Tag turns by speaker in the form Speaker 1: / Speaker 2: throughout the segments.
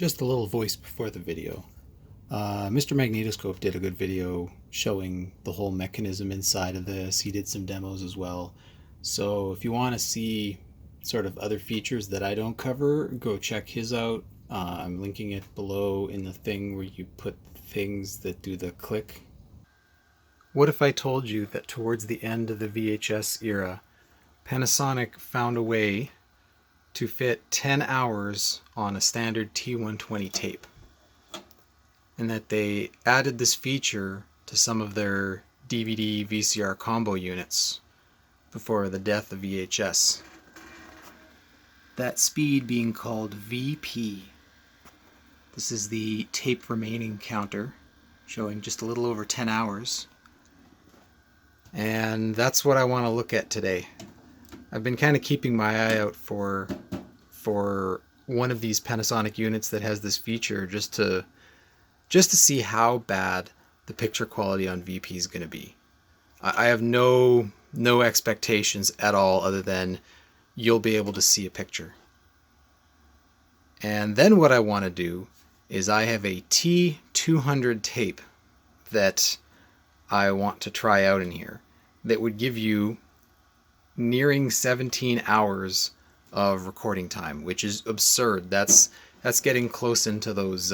Speaker 1: Just a little voice before the video. Mr. Magnetoscope did a good video showing the whole mechanism inside of this. He did some demos as well. So if you want to see sort of other features that I don't cover, go check his out. I'm linking it below in the thing where you put things that do the click. What if I told you that towards the end of the VHS era, Panasonic found a way to fit 10 hours on a standard T120 tape, and that they added this feature to some of their DVD VCR Combo units before the death of VHS. That speed being called VP. This is the tape remaining counter, showing just a little over 10 hours. And that's what I want to look at today. I've been kind of keeping my eye out for one of these Panasonic units that has this feature, just to see how bad the picture quality on VP is going to be. I have no expectations at all other than you'll be able to see a picture. And then what I want to do is I have a T200 tape that I want to try out in here that would give you nearing 17 hours of recording time, which is absurd. That's getting close into those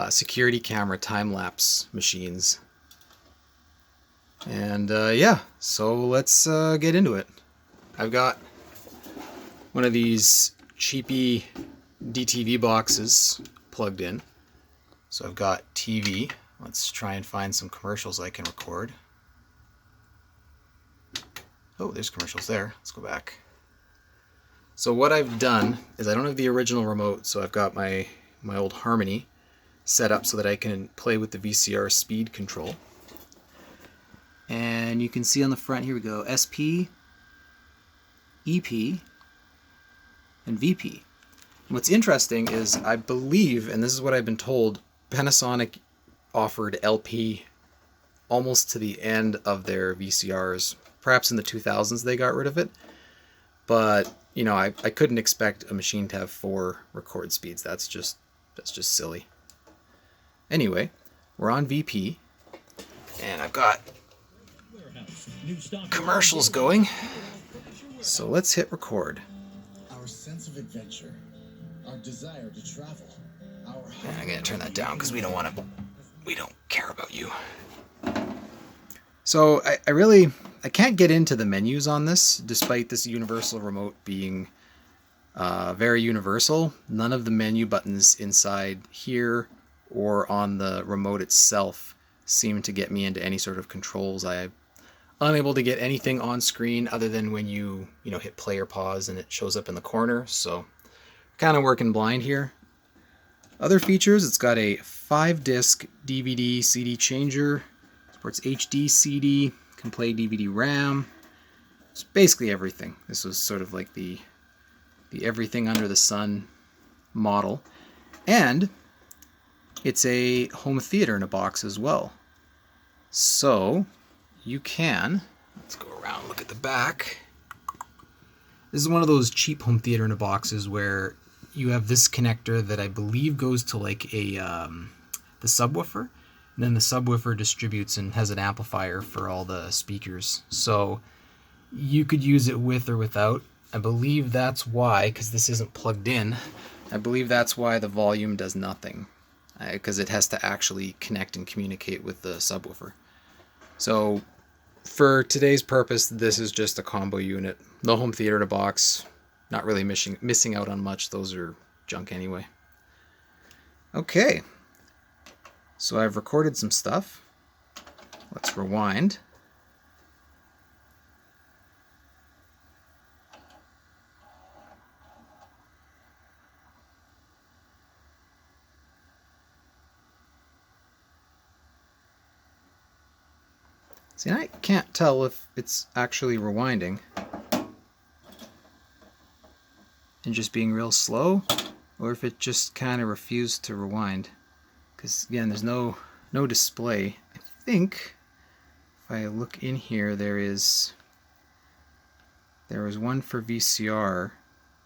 Speaker 1: security camera time-lapse machines. And yeah, so let's get into it. I've got one of these cheapy DTV boxes plugged in. So I've got TV. Let's try and find some commercials I can record. Oh, there's commercials there. Let's go back. So what I've done is I don't have the original remote, so I've got my old Harmony set up so that I can play with the VCR speed control. And you can see on the front, here we go, SP, EP, and VP. And what's interesting is I believe, and this is what I've been told, Panasonic offered LP almost to the end of their VCRs. Perhaps in the 2000s they got rid of it. But, you know, I couldn't expect a machine to have 4 record speeds. That's just silly. Anyway, we're on VP, and I've got commercials going. So let's hit record.
Speaker 2: Our sense of adventure, our desire to travel,
Speaker 1: And I'm gonna turn that down because we don't care about you. So I can't get into the menus on this, despite this universal remote being very universal. None of the menu buttons inside here or on the remote itself seem to get me into any sort of controls. I'm unable to get anything on screen other than when you hit play or pause and it shows up in the corner. So kind of working blind here. Other features, it's got a 5-disc DVD CD changer, supports HD CD, can play DVD RAM. It's basically everything. This was sort of like the everything under the sun model. And it's a home theater in a box as well. So you can, let's go around, look at the back. This is one of those cheap home theater in a boxes where you have this connector that I believe goes to like the subwoofer, and then the subwoofer distributes and has an amplifier for all the speakers. So you could use it with or without. I believe that's why, because this isn't plugged in, I believe that's why the volume does nothing, because it has to actually connect and communicate with the subwoofer. So for today's purpose, this is just a combo unit. No home theater in a box. Not really missing out on much. Those are junk anyway. Okay. So I've recorded some stuff. Let's rewind. See, I can't tell if it's actually rewinding and just being real slow, or if it just kind of refused to rewind. Because again, there's no display. I think if I look in here, there is one for VCR,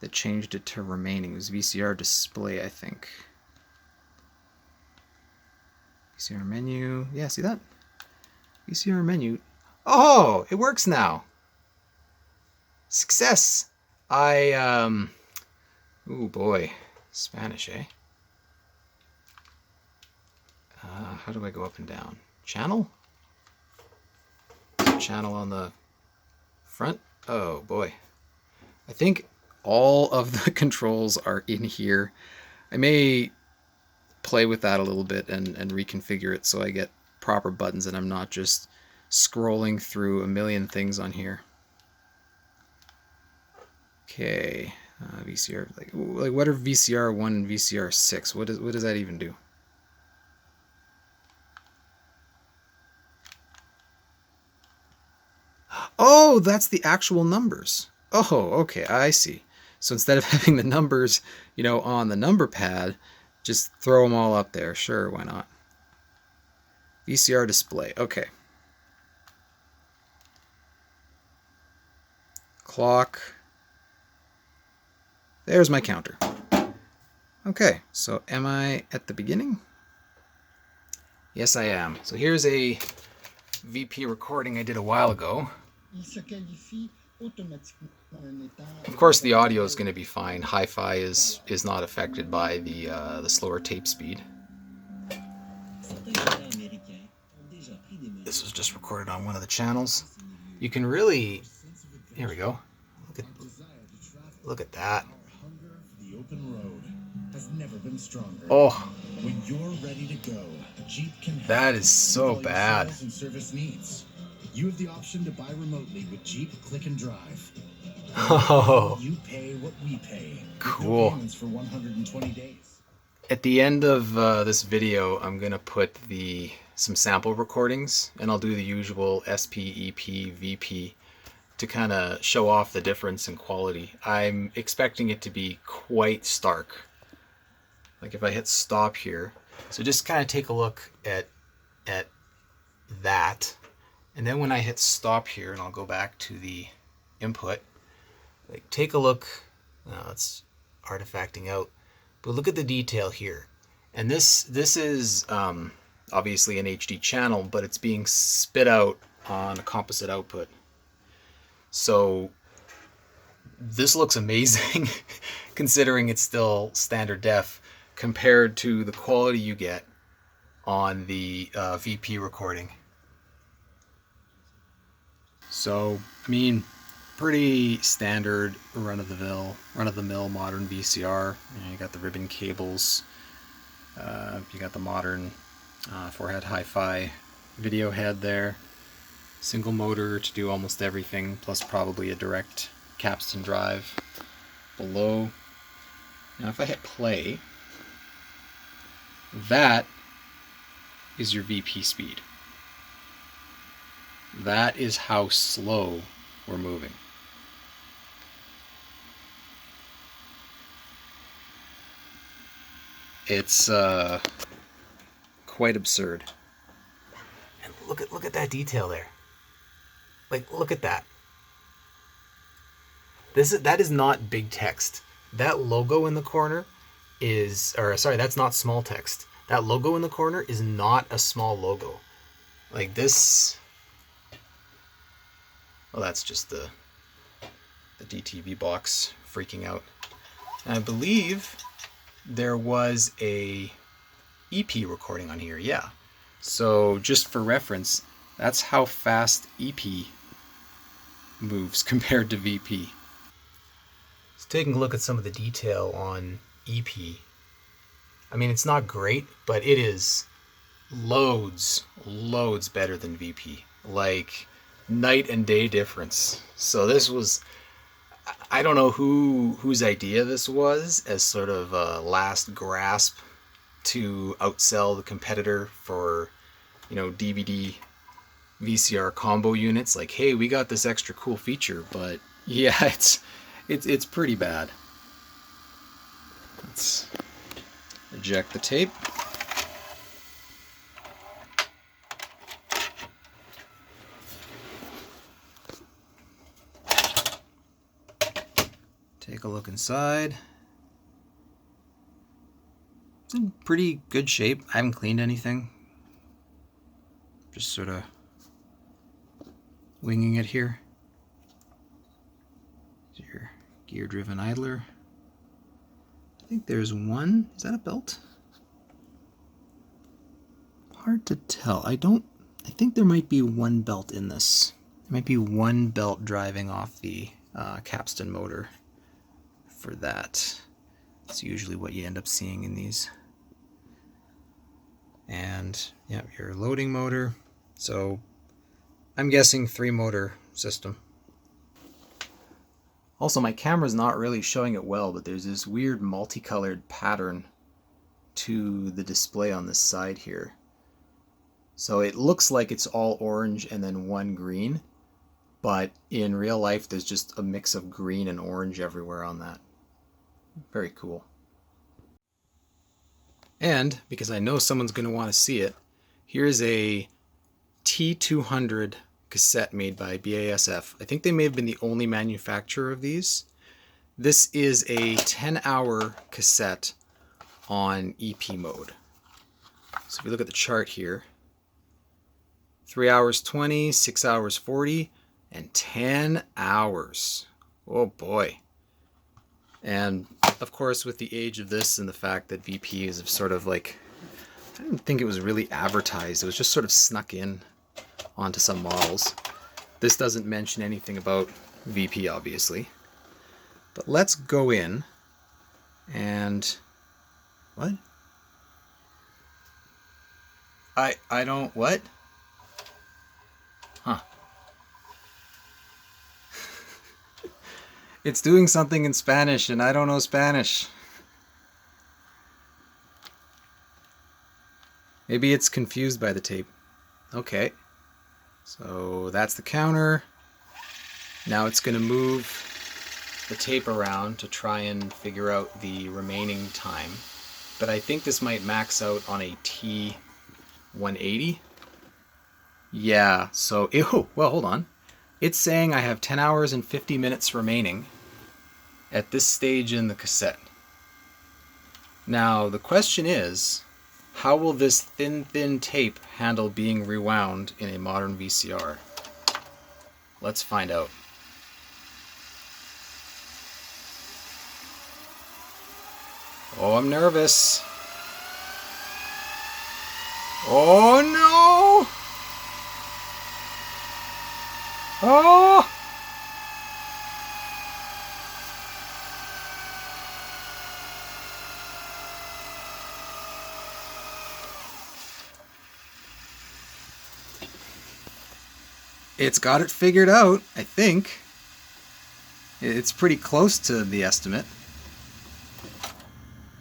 Speaker 1: that changed it to remaining. It was VCR display, I think. VCR menu. Yeah, see that? VCR menu. Oh, it works now. Success. Oh boy. Spanish, eh? How do I go up and down? Channel? Channel on the front? Oh boy. I think all of the controls are in here. I may play with that a little bit and reconfigure it so I get proper buttons and I'm not just scrolling through a million things on here. Okay, VCR, like what are VCR 1 and VCR 6? What does that even do? Oh, that's the actual numbers. Oh, okay, I see. So instead of having the numbers, you know, on the number pad, just throw them all up there. Sure, why not? VCR display. Okay. Clock. There's my counter. Okay, so am I at the beginning? Yes, I am. So here's a VP recording I did a while ago. Of course, the audio is going to be fine. Hi-fi is not affected by the slower tape speed. This was just recorded on one of the channels. You can really, here we go. Look at that. Oh,
Speaker 2: when you're ready to go, Jeep can
Speaker 1: that is so bad.
Speaker 2: You have the option to buy remotely with Jeep Click and Drive.
Speaker 1: Oh,
Speaker 2: you pay what we pay.
Speaker 1: cool.
Speaker 2: No payments for 120 days.
Speaker 1: At the end of this video, I'm gonna put some sample recordings, and I'll do the usual SP, EP, VP to kind of show off the difference in quality. I'm expecting it to be quite stark. Like if I hit stop here, so just kind of take a look at that. And then when I hit stop here, and I'll go back to the input, like take a look. Oh, it's artifacting out, but look at the detail here. And this is obviously an HD channel, but it's being spit out on a composite output. So this looks amazing, considering it's still standard def compared to the quality you get on the VP recording. So, I mean, pretty standard run-of-the-mill modern VCR. You got the ribbon cables. You got the modern 4-head hi-fi video head there. Single motor to do almost everything, plus probably a direct capstan drive below. Now, if I hit play, that is your VP speed. That is how slow we're moving. It's quite absurd. And look at that detail there. Like, look at that. That is not big text. That logo in the corner is, or sorry, that's not small text. That logo in the corner is not a small logo. Like this. Well, that's just the DTV box freaking out. And I believe there was a EP recording on here, yeah. So just for reference, that's how fast EP moves compared to VP. So taking a look at some of the detail on EP. I mean, it's not great, but it is loads better than VP. Like, night and day difference. So this was, I don't know whose idea this was as sort of a last grasp to outsell the competitor for, you know, DVD VCR combo units. Like, hey, we got this extra cool feature, but yeah, it's pretty bad. Let's eject the tape. Take a a look inside. It's in pretty good shape. I haven't cleaned anything. Just sort of winging it here. Here's your gear-driven idler. I think there's one. Is that a belt? Hard to tell. I think there might be one belt in this. There might be one belt driving off the capstan motor for that. It's usually what you end up seeing in these. And yeah, your loading motor. So I'm guessing 3-motor system. Also, my camera's not really showing it well, but there's this weird multicolored pattern to the display on this side here. So it looks like it's all orange and then one green, but in real life there's just a mix of green and orange everywhere on that. Very cool. And because I know someone's going to want to see it, here's a T200 cassette made by BASF. I think they may have been the only manufacturer of these. This is a 10-hour cassette on EP mode. So if you look at the chart here, 3 hours 20, 6 hours 40, and 10 hours. Oh boy. And of course, with the age of this and the fact that VP is sort of like, I didn't think it was really advertised. It was just sort of snuck in onto some models. This doesn't mention anything about VP, obviously. But let's go in and... What? I don't... What? Huh. It's doing something in Spanish and I don't know Spanish. Maybe it's confused by the tape. Okay. So that's the counter. Now it's going to move the tape around to try and figure out the remaining time. But I think this might max out on a T180. Yeah, so, well, hold on. It's saying I have 10 hours and 50 minutes remaining at this stage in the cassette. Now, the question is, how will this thin tape handle being rewound in a modern VCR? Let's find out. Oh, I'm nervous. Oh no! Oh! It's got it figured out, I think. It's pretty close to the estimate.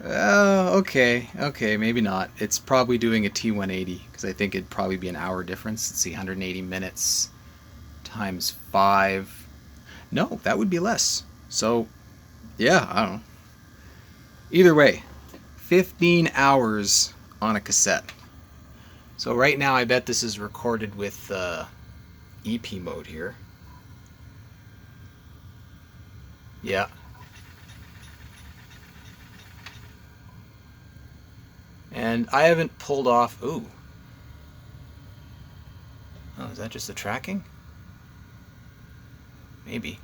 Speaker 1: Okay, maybe not. It's probably doing a T180, because I think it'd probably be an hour difference. Let's see, 180 minutes times 5. No, that would be less. So, yeah, I don't know. Either way, 15 hours on a cassette. So right now I bet this is recorded with EP mode here. Yeah. And I haven't pulled off... Ooh. Oh, is that just the tracking? Maybe.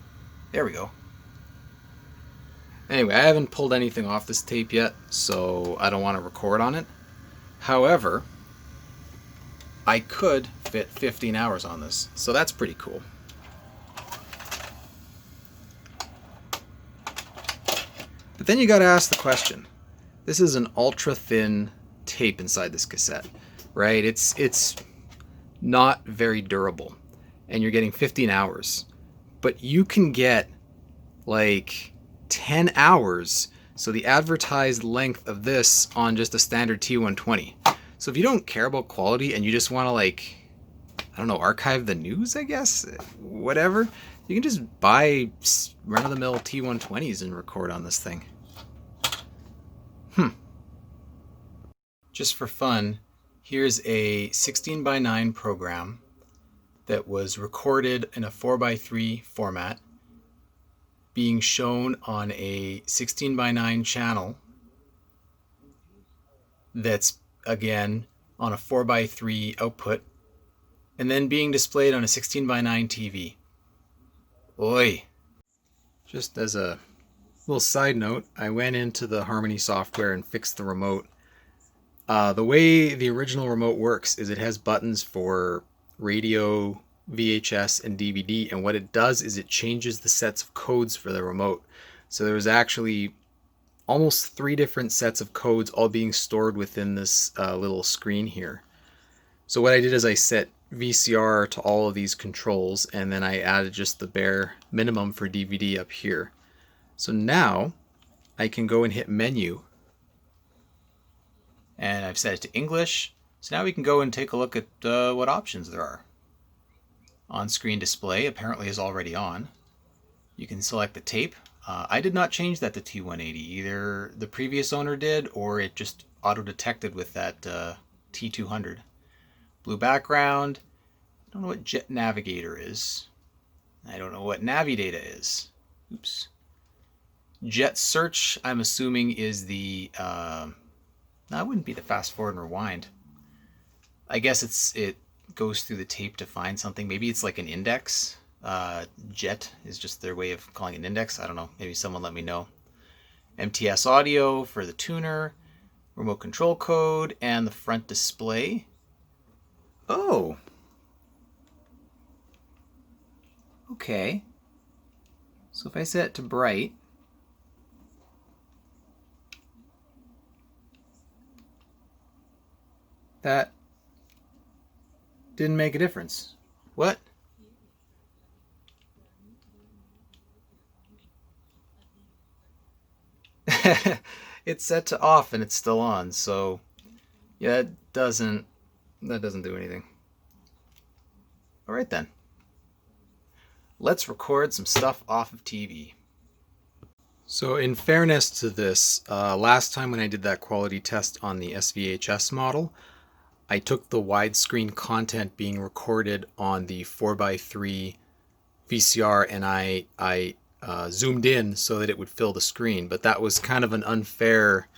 Speaker 1: There we go. Anyway, I haven't pulled anything off this tape yet, so I don't want to record on it. However, I could fit 15 hours on this, so that's pretty cool. But then you got to ask the question. This is an ultra thin tape inside this cassette, right? It's not very durable, and you're getting 15 hours. But you can get like 10 hours, so the advertised length of this on just a standard T120. So if you don't care about quality and you just want to, like, I don't know, archive the news, I guess, whatever, you can just buy run-of-the-mill T120s and record on this thing. Just for fun, here's a 16:9 program that was recorded in a 4:3 format being shown on a 16:9 channel that's, again, on a 4:3 output, and then being displayed on a 16:9 TV. Oi! Just as a little side note, I went into the Harmony software and fixed the remote. The way the original remote works is it has buttons for radio, VHS, and DVD, and what it does is it changes the sets of codes for the remote. So there was actually almost 3 different sets of codes all being stored within this little screen here. So what I did is I set VCR to all of these controls, and then I added just the bare minimum for DVD up here. So now I can go and hit menu, and I've set it to English. So now we can go and take a look at what options there are. On-screen display apparently is already on. You can select the tape. I did not change that to T180. Either the previous owner did, or it just auto-detected with that T200. Blue background. I don't know what Jet Navigator is. I don't know what Navidata is. Oops. Jet Search, I'm assuming, is the... that wouldn't be the fast forward and rewind. I guess it goes through the tape to find something. Maybe it's like an index. Jet is just their way of calling it an index. I don't know. Maybe someone let me know. MTS audio for the tuner, remote control code, and the front display. Oh. Okay. So if I set it to bright, that didn't make a difference. What? It's set to off and it's still on, so yeah, that doesn't do anything. All right then. Let's record some stuff off of TV. So in fairness to this, last time when I did that quality test on the SVHS model, I took the widescreen content being recorded on the 4:3 VCR and I zoomed in so that it would fill the screen, but that was kind of an unfair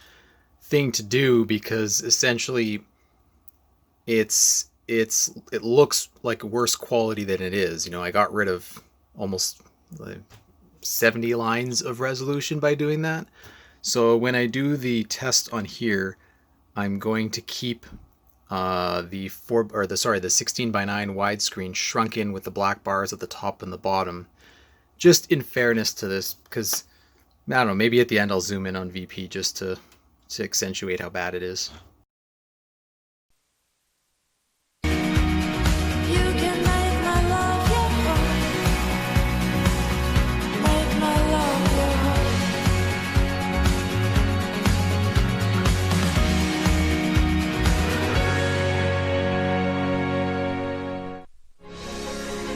Speaker 1: thing to do because essentially it looks like worse quality than it is. You know, I got rid of almost 70 lines of resolution by doing that. So when I do the test on here, I'm going to keep the 16:9 widescreen shrunk in with the black bars at the top and the bottom, just in fairness to this, because I don't know, maybe at the end I'll zoom in on VP just to accentuate how bad it is.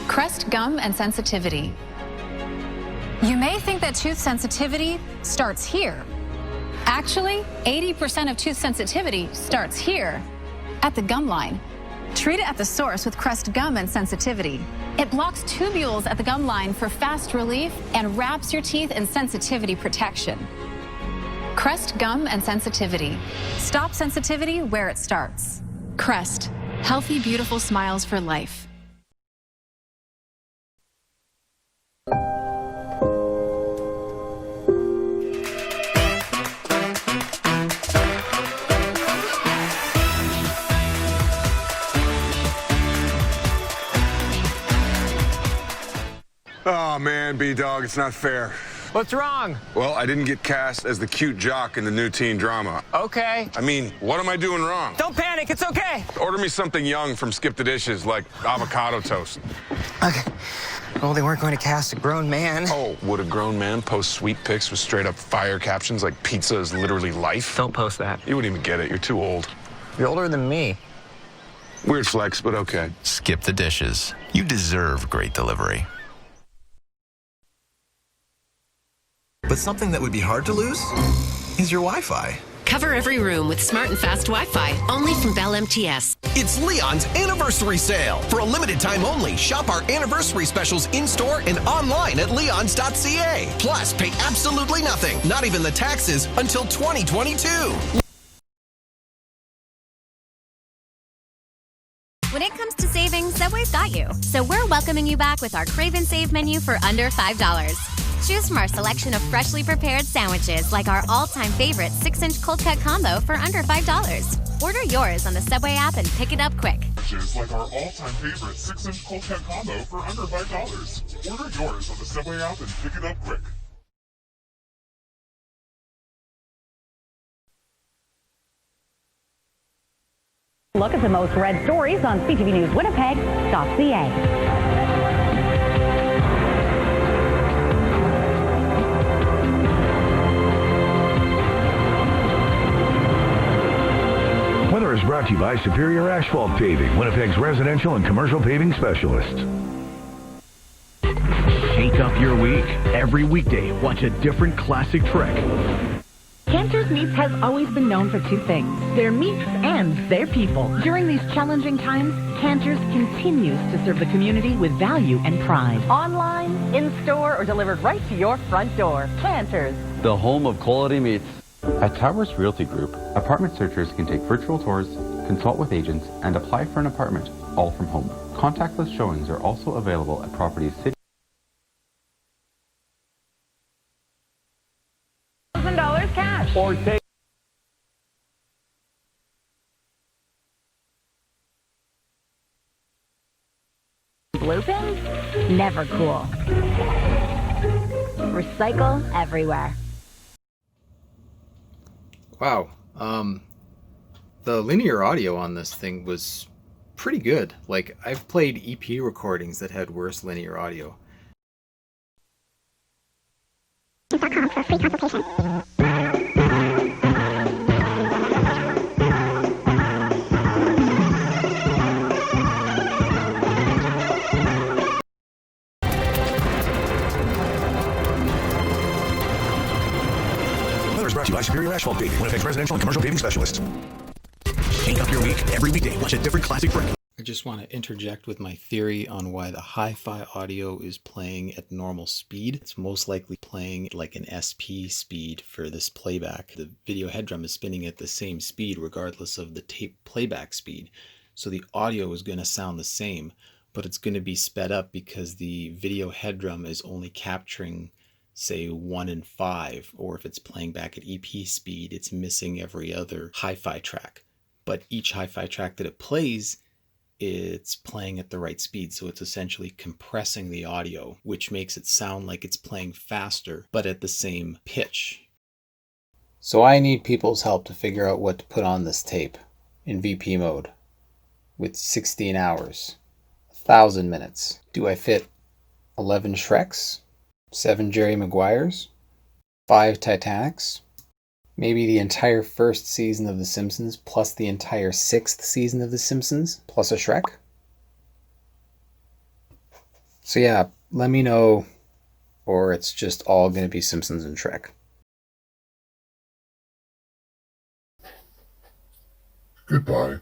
Speaker 3: Crest gum and sensitivity. You may think that tooth sensitivity starts here. Actually, 80% of tooth sensitivity starts here, at the gum line. Treat it at the source with Crest gum and sensitivity. It blocks tubules at the gum line for fast relief and wraps your teeth in sensitivity protection. Crest gum and sensitivity. Stop sensitivity where it starts. Crest, healthy, beautiful smiles for life.
Speaker 4: Oh man, B-Dog, it's not fair.
Speaker 5: What's wrong?
Speaker 4: Well, I didn't get cast as the cute jock in the new teen drama.
Speaker 5: Okay.
Speaker 4: I mean, what am I doing wrong?
Speaker 5: Don't panic, it's okay.
Speaker 4: Order me something young from Skip the Dishes, like avocado toast.
Speaker 5: Okay. Well, they weren't going to cast a grown man.
Speaker 4: Oh, would a grown man post sweet pics with straight up fire captions like pizza is literally life?
Speaker 5: Don't post that.
Speaker 4: You wouldn't even get it, you're too old.
Speaker 5: You're older than me.
Speaker 4: Weird flex, but okay.
Speaker 6: Skip the Dishes. You deserve great delivery.
Speaker 7: But something that would be hard to lose is your Wi-Fi. Cover every room with smart and fast Wi-Fi, only from Bell MTS.
Speaker 8: It's Leon's anniversary sale. For a limited time only, shop our anniversary specials in-store and online at leons.ca. Plus, pay absolutely nothing, not even the taxes, until 2022.
Speaker 9: When it comes to saving, Subway's got you. So we're welcoming you back with our Crave and Save menu for under $5. Choose from our selection of freshly prepared sandwiches like our all-time favorite 6-inch cold cut combo for under $5. Order yours on the Subway app and pick it up quick.
Speaker 4: Like our all-time favorite 6-inch cold cut combo for under $5. Order yours on the Subway app and pick it up quick.
Speaker 10: Look at the most read stories on CTV News Winnipeg.ca.
Speaker 11: Weather is brought to you by Superior Asphalt Paving, Winnipeg's residential and commercial paving specialists.
Speaker 12: Shake up your week. Every weekday, watch a different classic trek.
Speaker 10: Cantor's Meats has always been known for two things, their meats and their people. During these challenging times, Cantor's continues to serve the community with value and pride. Online, in-store, or delivered right to your front door. Cantor's,
Speaker 13: the home of quality meats. At Towers Realty Group, apartment searchers can take virtual tours, consult with agents, and apply for an apartment, all from home. Contactless showings are also available at properties city.
Speaker 10: $1,000 cash.
Speaker 13: Or take
Speaker 10: blue pins? Never cool. Recycle everywhere.
Speaker 1: Wow. The linear audio on this thing was pretty good. Like, I've played EP recordings that had worse linear audio.
Speaker 14: for free consultation.
Speaker 11: Brought to you by Superior Asphalt Paving, Winnipeg's residential and commercial paving specialists. Shake up your week. Every weekday, watch a different classic break.
Speaker 1: I just want to interject with my theory on why the hi-fi audio is playing at normal speed. It's most likely playing like an SP speed for this playback. The video head drum is spinning at the same speed regardless of the tape playback speed. So the audio is going to sound the same, but it's going to be sped up because the video head drum is only capturing, say, 1 in 5, or if it's playing back at EP speed, it's missing every other hi-fi track. But each hi-fi track that it plays, it's playing at the right speed, so it's essentially compressing the audio, which makes it sound like it's playing faster, but at the same pitch. So I need people's help to figure out what to put on this tape in VP mode with 16 hours, 1,000 minutes. Do I fit 11 Shreks? 7 Jerry Maguires, 5 Titanics, maybe the entire first season of The Simpsons plus the entire 6th season of The Simpsons plus a Shrek? So yeah, let me know, or it's just all going to be Simpsons and Shrek.
Speaker 4: Goodbye.